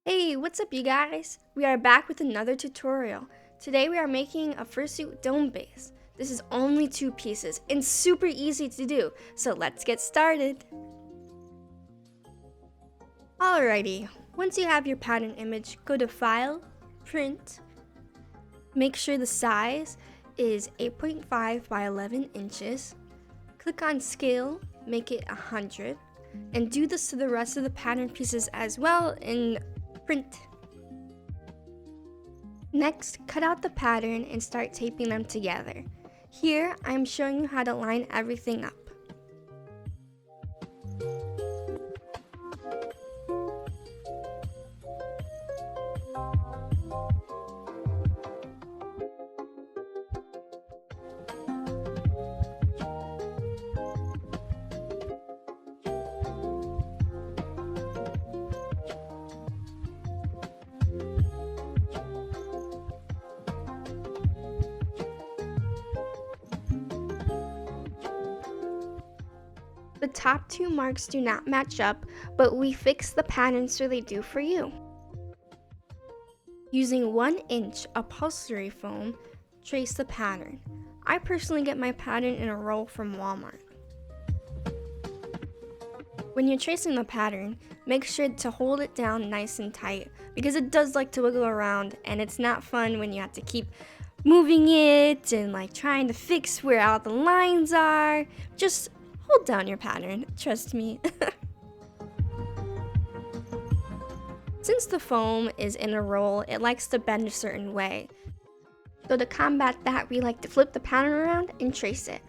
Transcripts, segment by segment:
Hey, what's up you guys? We are back with another tutorial. Today we are making a fursuit dome base. This is only 2 pieces and super easy to do, so let's get started. Alrighty, once you have your pattern image, go to File, Print. Make sure the size is 8.5 by 11 inches. Click on Scale, make it 100. And do this to the rest of the pattern pieces as well in Print. Next, cut out the pattern and start taping them together. Here, I'm showing you how to line everything up. The top 2 marks do not match up, but we fixed the pattern so they do for you. Using 1-inch upholstery foam, trace the pattern. I personally get my pattern in a roll from Walmart. When you're tracing the pattern, make sure to hold it down nice and tight because it does like to wiggle around and it's not fun when you have to keep moving it and trying to fix where all the lines are. Just hold down your pattern, trust me. Since the foam is in a roll, it likes to bend a certain way. So to combat that, we like to flip the pattern around and trace it.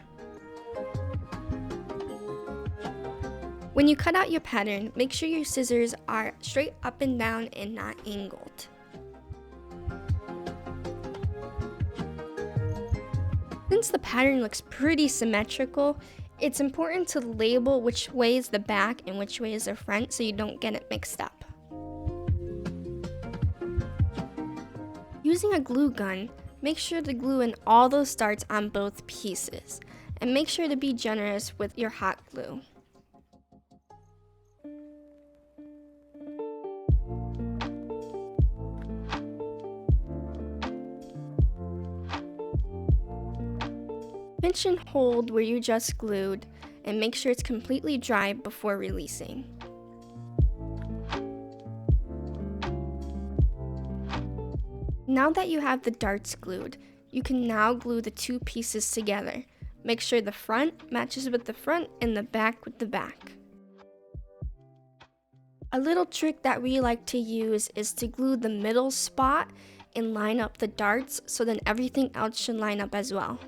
When you cut out your pattern, make sure your scissors are straight up and down and not angled. Since the pattern looks pretty symmetrical, it's important to label which way is the back and which way is the front so you don't get it mixed up. Using a glue gun, make sure to glue in all those darts on both pieces, and make sure to be generous with your hot glue. Pinch and hold where you just glued and make sure it's completely dry before releasing. Now that you have the darts glued, you can now glue the 2 pieces together. Make sure the front matches with the front and the back with the back. A little trick that we like to use is to glue the middle spot and line up the darts so then everything else should line up as well.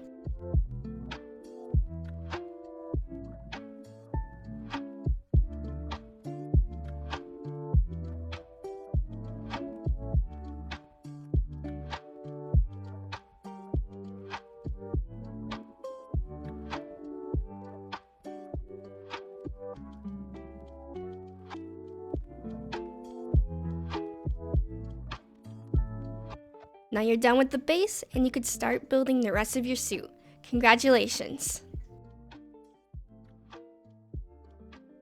Now you're done with the base and you could start building the rest of your suit. Congratulations!